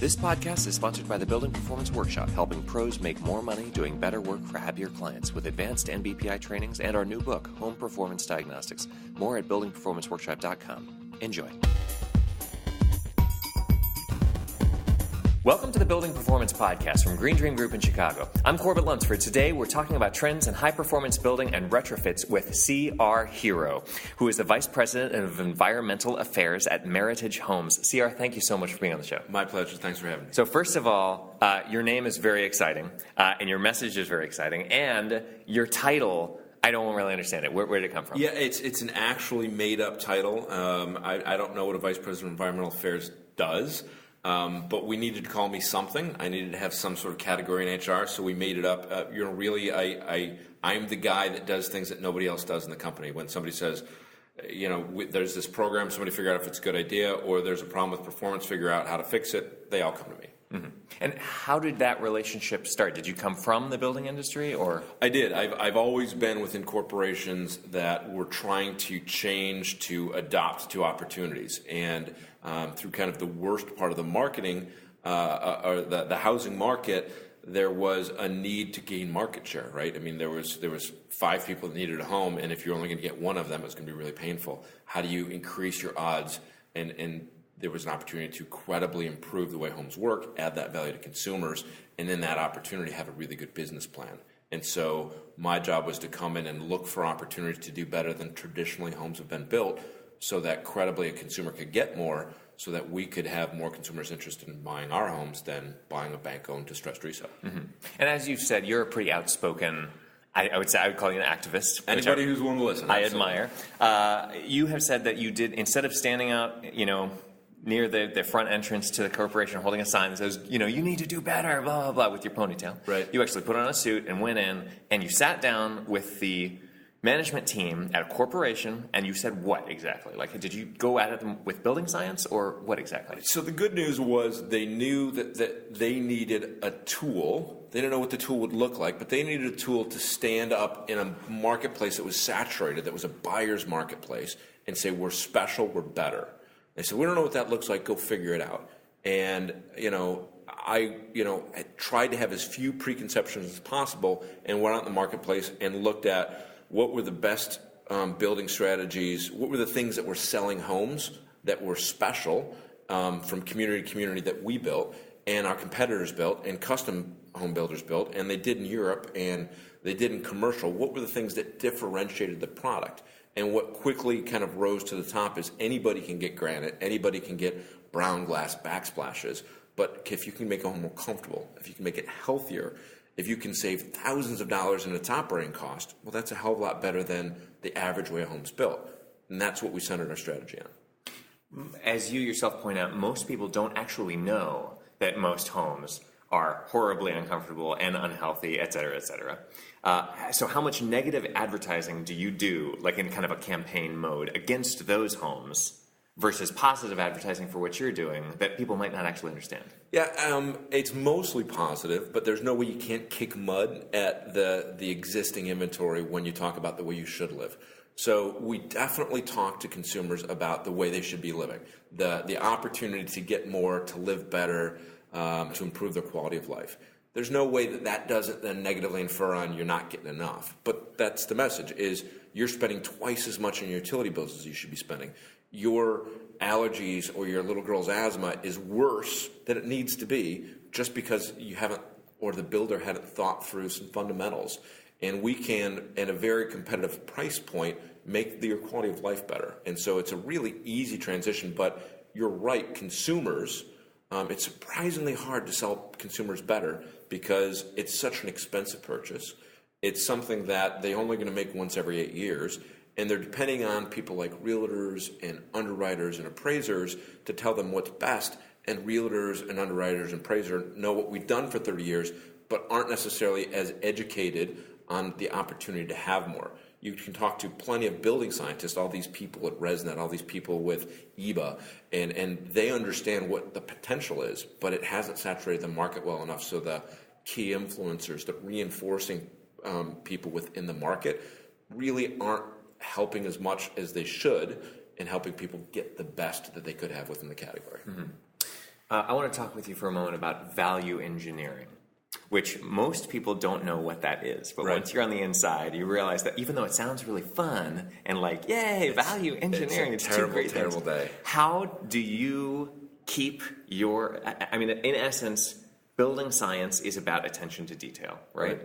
This podcast is sponsored by the Building Performance Workshop, helping pros make more money doing better work for happier clients with advanced NBPI trainings and our new book, Home Performance Diagnostics. More at buildingperformanceworkshop.com. Enjoy. Welcome to the Building Performance Podcast from Green Dream Group in Chicago. I'm Corbett Lunsford. Today, we're talking about trends in high-performance building and retrofits with C.R. Herro, who is the Vice President of Environmental Affairs at Meritage Homes. C.R., thank you so much for being on the show. My pleasure. Thanks for having me. So first of all, your name is very exciting, and your message is very exciting, and your title, I don't really understand it. Where did it come from? Yeah, it's an actually made-up title. I don't know what a Vice President of Environmental Affairs does. But we needed to call me something. I needed to have some sort of category in HR, so we made it up. I'm the guy that does things that nobody else does in the company. When somebody says, there's this program, somebody figure out if it's a good idea, or there's a problem with performance, figure out how to fix it, they all come to me. Mm-hmm. And how did that relationship start? Did you come from the building industry, or? I did. I've always been within corporations that were trying to change, to adapt to opportunities, and through kind of the worst part of the marketing, or the housing market, there was a need to gain market share, right? I mean, there was 5 people that needed a home, and if you're only going to get one of them, it's going to be really painful. How do you increase your odds? And there was an opportunity to credibly improve the way homes work, add that value to consumers, and in that opportunity have a really good business plan. And so my job was to come in and look for opportunities to do better than traditionally homes have been built, so that credibly a consumer could get more, so that we could have more consumers interested in buying our homes than buying a bank-owned distressed resale. Mm-hmm. And as you've said, you're a pretty outspoken, I would call you an activist. Anybody who's willing to listen. I admire. You have said that you did, instead of standing out, near the front entrance to the corporation holding a sign that says, you need to do better, blah, blah, blah, with your ponytail. Right. You actually put on a suit and went in, and you sat down with the management team at a corporation, and you said what exactly? Like, did you go at it with building science, or what exactly? So the good news was they knew that they needed a tool. They didn't know what the tool would look like, but they needed a tool to stand up in a marketplace that was saturated, that was a buyer's marketplace, and say, we're special, we're better. They said, we don't know what that looks like, go figure it out. And, I tried to have as few preconceptions as possible, and went out in the marketplace and looked at what were the best building strategies, what were the things that were selling homes that were special from community to community that we built, and our competitors built, and custom home builders built, and they did in Europe, and they did in commercial. What were the things that differentiated the product? And what quickly kind of rose to the top is anybody can get granite, anybody can get brown glass backsplashes, but if you can make a home more comfortable, if you can make it healthier, if you can save thousands of dollars in its operating cost, well, that's a hell of a lot better than the average way a home's built. And that's what we centered our strategy on. As you yourself point out, most people don't actually know that most homes are horribly uncomfortable and unhealthy, et cetera, et cetera. So how much negative advertising do you do, like in kind of a campaign mode, against those homes versus positive advertising for what you're doing that people might not actually understand? Yeah, it's mostly positive, but there's no way you can't kick mud at the existing inventory when you talk about the way you should live. So we definitely talk to consumers about the way they should be living, the opportunity to get more, to live better, to improve their quality of life. There's no way that doesn't then negatively infer on you're not getting enough. But that's the message, is you're spending twice as much on your utility bills as you should be spending. Your allergies or your little girl's asthma is worse than it needs to be just because you haven't, or the builder hadn't thought through some fundamentals. And we can, at a very competitive price point, make your quality of life better. And so it's a really easy transition, but you're right, consumers, it's surprisingly hard to sell consumers better because it's such an expensive purchase. It's something that they're only going to make once every 8 years, and they're depending on people like realtors and underwriters and appraisers to tell them what's best, and realtors and underwriters and appraisers know what we've done for 30 years, but aren't necessarily as educated on the opportunity to have more. You can talk to plenty of building scientists, all these people at ResNet, all these people with EBA, and they understand what the potential is, but it hasn't saturated the market well enough, so the key influencers, the reinforcing people within the market really aren't helping as much as they should in helping people get the best that they could have within the category. Mm-hmm. I want to talk with you for a moment about value engineering, which most people don't know what that is. But once you're on the inside, you realize that even though it sounds really fun and like, yay, value engineering, it's terrible, two great terrible things. day. How do you keep your, I mean, in essence, building science is about attention to detail, right?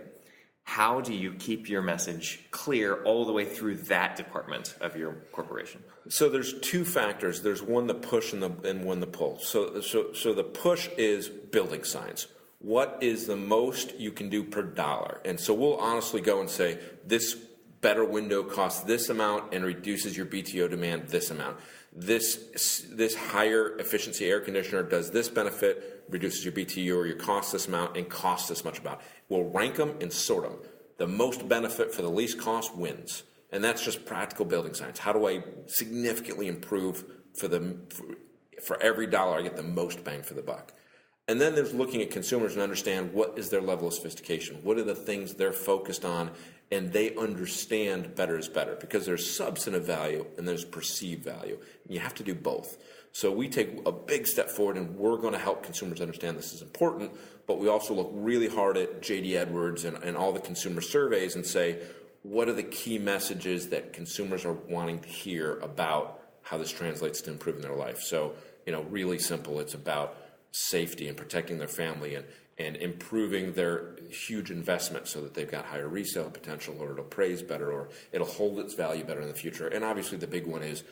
How do you keep your message clear all the way through that department of your corporation? So there's two factors. There's one, the push, and one, the pull. So the push is building science. What is the most you can do per dollar? And so we'll honestly go and say, this better window costs this amount and reduces your BTO demand this amount. This higher efficiency air conditioner does this benefit, reduces your BTU or your cost this amount, and costs this much amount. We'll rank them and sort them. The most benefit for the least cost wins. And that's just practical building science. How do I significantly improve for every dollar I get the most bang for the buck? And then there's looking at consumers and understand what is their level of sophistication. What are the things they're focused on, and they understand better is better, because there's substantive value and there's perceived value. And you have to do both. So we take a big step forward, and we're going to help consumers understand this is important, but we also look really hard at J.D. Edwards and all the consumer surveys and say, what are the key messages that consumers are wanting to hear about how this translates to improving their life? So, really simple. It's about safety and protecting their family and improving their huge investment so that they've got higher resale potential, or it'll appraise better, or it'll hold its value better in the future. And obviously the big one is,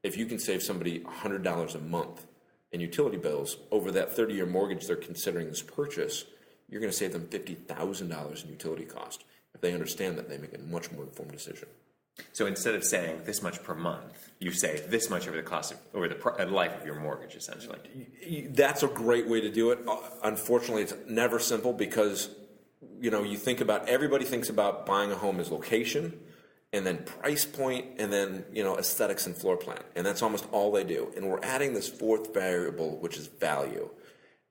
if you can save somebody $100 a month in utility bills over that 30-year mortgage they're considering this purchase, you're going to save them $50,000 in utility cost. If they understand that, they make a much more informed decision. So instead of saying this much per month, you say this much over the cost of, over the life of your mortgage, essentially. That's a great way to do it. Unfortunately, it's never simple, because you think about, everybody thinks about buying a home as location, and then price point, and then aesthetics and floor plan, and that's almost all they do. And we're adding this fourth variable, which is value.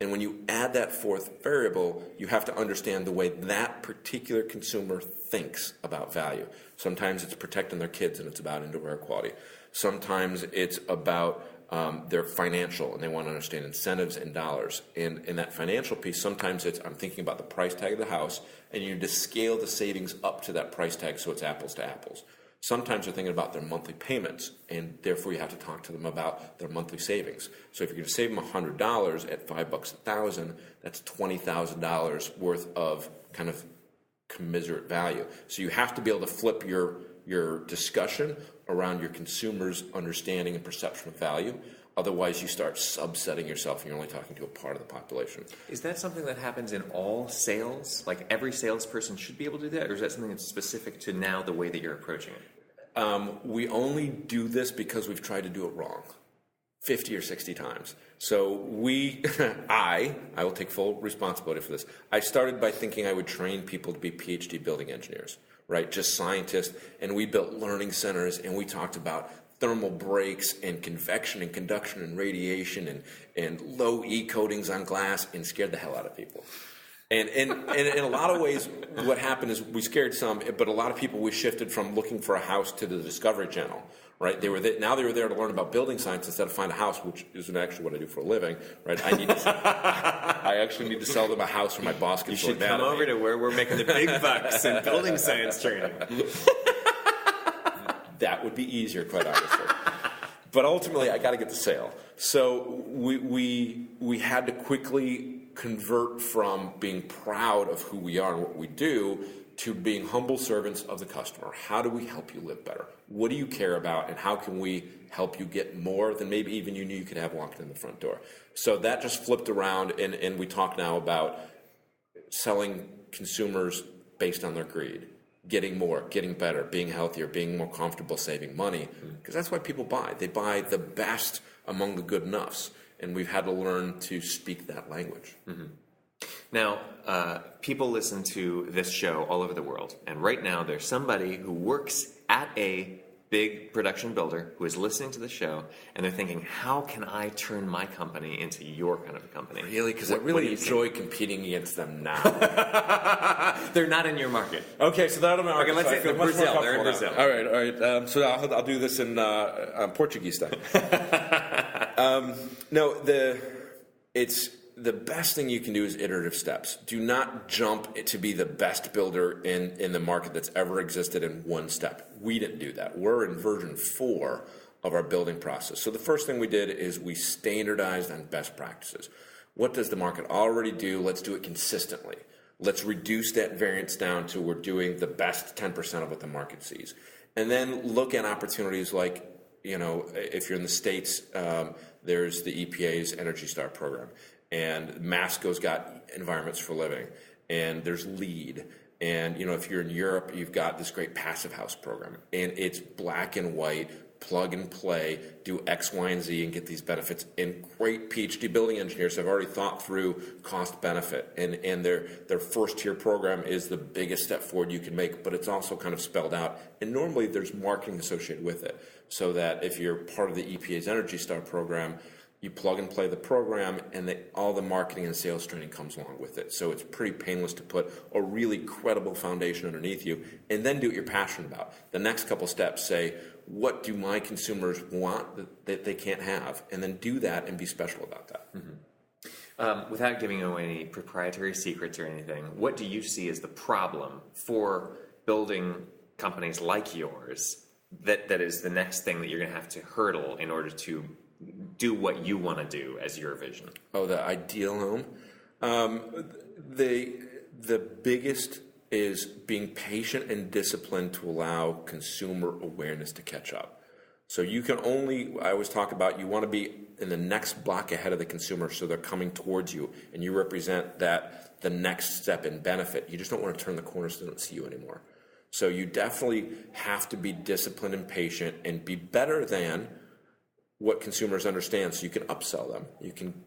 And when you add that fourth variable, you have to understand the way that particular consumer thinks about value. Sometimes it's protecting their kids, and it's about indoor air quality. Sometimes it's about their financial, and they want to understand incentives and dollars. And in that financial piece, sometimes it's, I'm thinking about the price tag of the house, and you need to scale the savings up to that price tag so it's apples to apples. Sometimes they're thinking about their monthly payments, and therefore you have to talk to them about their monthly savings. So if you're going to save them $100 at $5 a thousand, that's $20,000 worth of kind of commiserate value. So you have to be able to flip your discussion around your consumer's understanding and perception of value. Otherwise, you start subsetting yourself, and you're only talking to a part of the population. Is that something that happens in all sales? Like every salesperson should be able to do that? Or is that something that's specific to now the way that you're approaching it? We only do this because we've tried to do it wrong 50 or 60 times. So I will take full responsibility for this. I started by thinking I would train people to be PhD building engineers, right? Just scientists. And we built learning centers, and we talked about thermal breaks and convection and conduction and radiation and low E coatings on glass, and scared the hell out of people. And in a lot of ways, what happened is we scared some, but a lot of people, we shifted from looking for a house to the Discovery Channel, right? Now they were there to learn about building science instead of find a house, which isn't actually what I do for a living, right? I actually need to sell them a house where my boss can. You should come over to where we're making the big bucks in building science training. That would be easier, quite honestly. But ultimately, I got to get the sale. So we had to quickly convert from being proud of who we are and what we do to being humble servants of the customer. How do we help you live better? What do you care about, and how can we help you get more than maybe even you knew you could have walking in the front door? So that just flipped around, and we talk now about selling consumers based on their greed. Getting more, getting better, being healthier, being more comfortable, saving money. Because that's why people buy. They buy the best among the good enoughs. And we've had to learn to speak that language. Mm-hmm. Now, people listen to this show all over the world. And right now, there's somebody who works at a big production builder who is listening to the show, and they're thinking, how can I turn my company into your kind of a company? Really? Because I really enjoy competing against them now. They're not in your market. Okay, so they're not in my market. Okay, let's say Brazil. They're in Brazil. All right. So I'll do this in Portuguese style. No, It's the best thing you can do is iterative steps. Do not jump to be the best builder in the market that's ever existed in one step. We didn't do that. We're in version 4 of our building process. So the first thing we did is we standardized on best practices. What does the market already do? Let's do it consistently. Let's reduce that variance down to we're doing the best 10% of what the market sees. And then look at opportunities like, if you're in the States, there's the EPA's Energy Star program. And Masco's got environments for living. And there's LEED. And, if you're in Europe, you've got this great passive house program. And it's black and white, plug and play, do X, Y, and Z and get these benefits. And great PhD building engineers have already thought through cost benefit. And their first tier program is the biggest step forward you can make, but it's also kind of spelled out. And normally there's marketing associated with it. So that if you're part of the EPA's Energy Star program, you plug and play the program, and all the marketing and sales training comes along with it. So it's pretty painless to put a really credible foundation underneath you, and then do what you're passionate about. The next couple steps say, what do my consumers want that they can't have? And then do that and be special about that. Mm-hmm. Without giving away any proprietary secrets or anything, what do you see as the problem for building companies like yours that is the next thing that you're going to have to hurdle in order to do what you want to do as your vision? Oh, the ideal home. The biggest is being patient and disciplined to allow consumer awareness to catch up. So you can I always talk about, you want to be in the next block ahead of the consumer so they're coming towards you and you represent the next step in benefit. You just don't want to turn the corner so they don't see you anymore. So you definitely have to be disciplined and patient and be better than what consumers understand, so you can upsell them.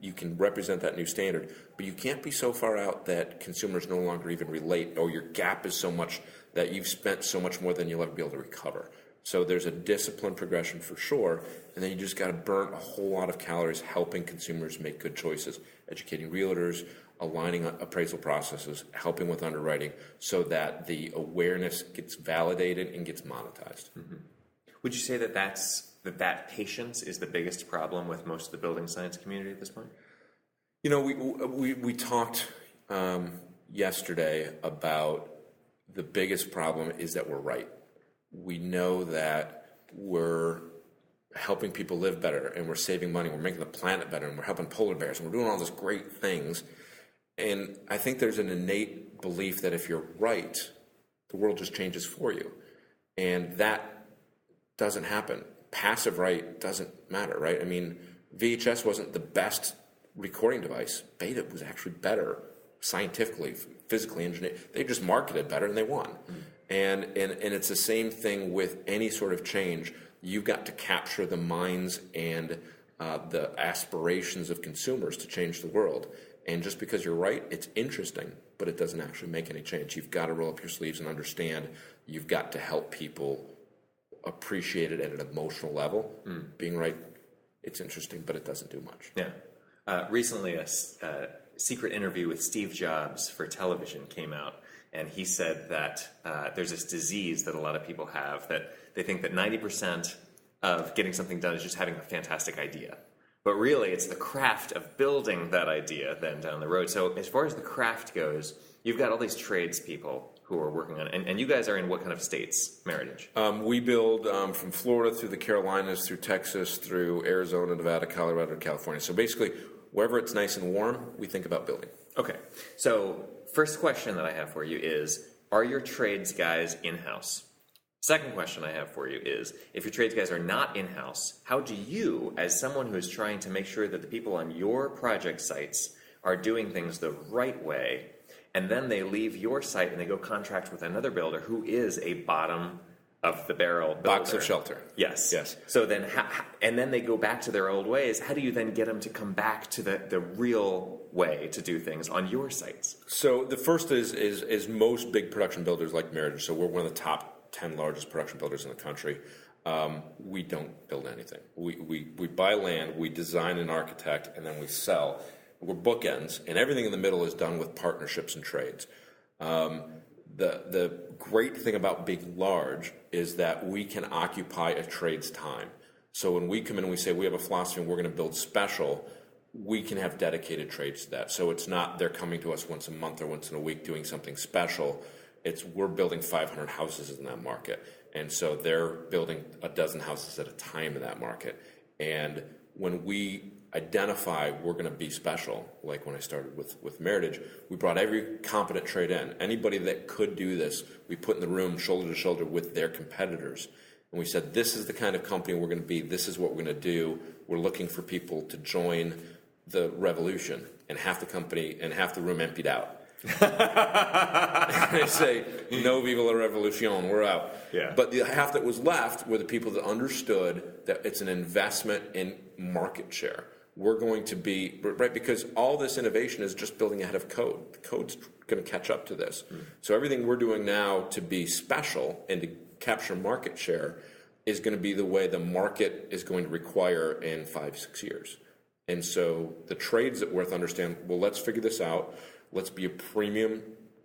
You can represent that new standard, but you can't be so far out that consumers no longer even relate, or your gap is so much that you've spent so much more than you'll ever be able to recover. So there's a disciplined progression for sure, and then you just got to burn a whole lot of calories helping consumers make good choices, educating realtors, aligning appraisal processes, helping with underwriting, so that the awareness gets validated and gets monetized. Mm-hmm. Would you say that patience is the biggest problem with most of the building science community at this point? We talked yesterday about the biggest problem is that we're right. We know that we're helping people live better, and we're saving money, we're making the planet better, and we're helping polar bears, and we're doing all these great things. And I think there's an innate belief that if you're right, the world just changes for you. And that doesn't happen. Passive right doesn't matter, right? I mean, VHS wasn't the best recording device. Beta was actually better scientifically, physically engineered. They just marketed better and they won. Mm. And it's the same thing with any sort of change. You've got to capture the minds and the aspirations of consumers to change the world. And just because you're right, it's interesting, but it doesn't actually make any change. You've got to roll up your sleeves and understand. You've got to help people appreciate it at an emotional level. Being right, it's interesting, but it doesn't do much. Yeah. Recently, a secret interview with Steve Jobs for television came out, and he said that there's this disease that a lot of people have, that they think that 90% of getting something done is just having a fantastic idea. But really, it's the craft of building that idea then down the road. So as far as the craft goes, you've got all these tradespeople who are working on it. And you guys are in what kind of states, Meritage? We build from Florida through the Carolinas, through Texas, through Arizona, Nevada, Colorado, California. So basically, wherever it's nice and warm, we think about building. Okay. So first question that I have for you is, are your trades guys in-house? Second question I have for you is, if your trades guys are not in-house, how do you, as someone who is trying to make sure that the people on your project sites are doing things the right way, and then they leave your site and they go contract with another builder who is a bottom of the barrel builder? Box of shelter. Yes. So then, and then they go back to their old ways. How do you then get them to come back to the real way to do things on your sites? So the first is most big production builders like Meritage. So we're one of the top 10 largest production builders in the country. We don't build anything. We buy land, we design and architect, and then we sell. We're bookends, and everything in the middle is done with partnerships and trades. The great thing about being large is that we can occupy a trade's time. So when we come in and we say we have a philosophy and we're going to build special, we can have dedicated trades to that. So it's not they're coming to us once a month or once in a week doing something special. It's we're building 500 houses in that market. And so they're building a dozen houses at a time in that market. And when we identify we're going to be special, like when I started with Meritage, we brought every competent trade in. Anybody that could do this, we put in the room shoulder to shoulder with their competitors. And we said, this is the kind of company we're going to be. This is what we're going to do. We're looking for people to join the revolution. And half the company and half the room emptied out. They say, no viva la revolution, we're out. Yeah. But the half that was left were the people that understood that it's an investment in market share. We're going to be, right, because all this innovation is just building ahead of code. The code's going to catch up to this. So everything we're doing now to be special and to capture market share is going to be the way the market is going to require in 5-6 years. And so the trades that worth understand, well, let's figure this out. Let's be a premium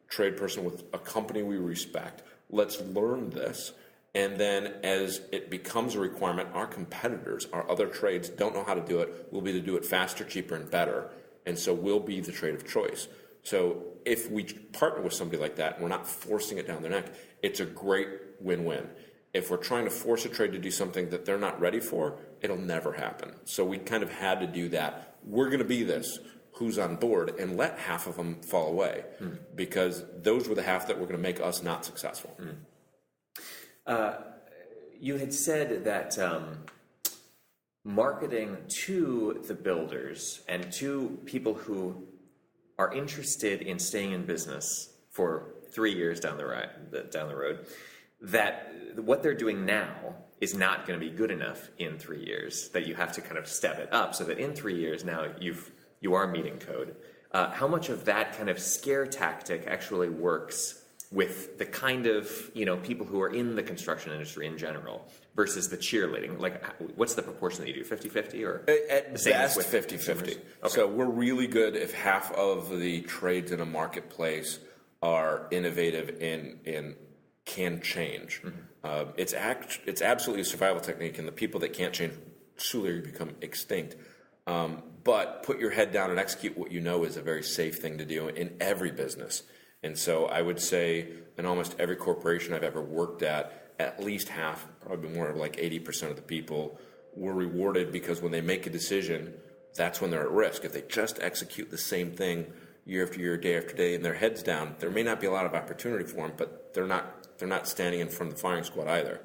trade person with a company we respect. Let's learn this. And then as it becomes a requirement, our competitors, our other trades don't know how to do it. We'll be able to do it faster, cheaper, and better. And so we'll be the trade of choice. So if we partner with somebody like that and we're not forcing it down their neck, it's a great win-win. If we're trying to force a trade to do something that they're not ready for, it'll never happen. So we kind of had to do that. We're going to be this. Who's on board? And let half of them fall away because those were the half that were going to make us not successful. You had said that marketing to the builders and to people who are interested in staying in business for 3 years down the road, that what they're doing now is not going to be good enough in 3 years, that you have to kind of step it up so that in 3 years now you are meeting code. How much of that kind of scare tactic actually works with the kind of, people who are in the construction industry in general versus the cheerleading? Like, what's the proportion that you do, 50-50 or? At best, 50-50. Okay. So we're really good if half of the trades in a marketplace are innovative and can change. It's absolutely a survival technique, and the people that can't change truly become extinct. But put your head down and execute what you know is a very safe thing to do in every business. And so I would say in almost every corporation I've ever worked at least half, probably more like 80% of the people were rewarded because when they make a decision, that's when they're at risk. If they just execute the same thing year after year, day after day, and their heads down, there may not be a lot of opportunity for them, but they're not standing in front of the firing squad either.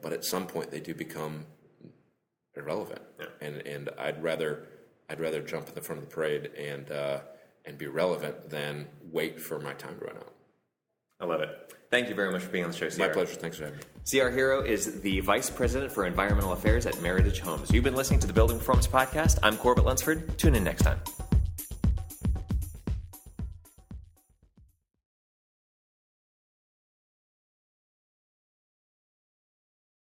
But at some point they do become irrelevant. Yeah. And I'd rather jump in the front of the parade and be relevant than wait for my time to run out. I love it. Thank you very much for being on the show, CR. My pleasure. Thanks for having me. CR Herro is the Vice President for Environmental Affairs at Meritage Homes. You've been listening to the Building Performance Podcast. I'm Corbett Lunsford. Tune in next time.